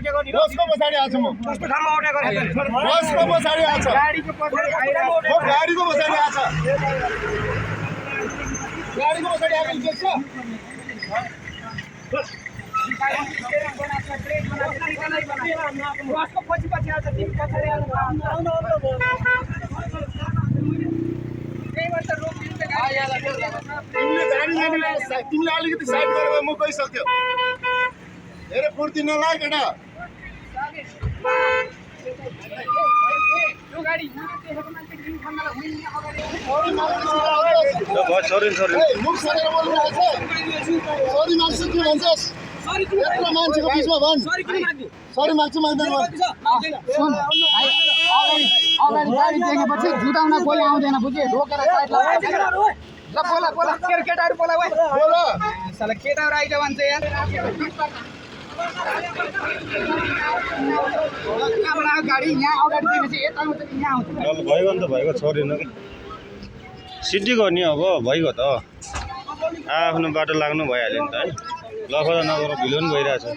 बसको पछाडि आछु म कस्तो ठाउँमा औट्या गरे बसको पछाडि आछ गाडीको पछाडि आइरहेको म गाडीको पछाडि आछ गाडीको पछाडि आएको देख्छ बसको पछि पछि आउँछ तिमी पछाडि आउनु तिमीले अलिकति साइड गरेर म गइसक्यो धेरै फुर्ती नलाग केटा मुख सरेर बोल्नु सरी माग्छु के भन्छस् यत्रो मान्छेको बिचमा भन् सरी माग्छु माग्दैन अगाडि गाडी देखेपछि जुटाउन कोही आउँदैन बुझे रोकेर साइड लगाएर ल बोला बोला केटाहरु बोला ओइ बोल साला केटाहरु आइज भन्छ यार कहाँबाट गाडी यहाँ अगाडि देखेपछि यता आउँछ कि यहाँ आउँछ ल भइगयो नि त भइगयो छोडिन कि सिटी गर्ने अब भइगयो त आफ्नो बाटो लाग्नु भइहाल्यो नि त है लफडा नगर भिलो पनि भइरहेछ है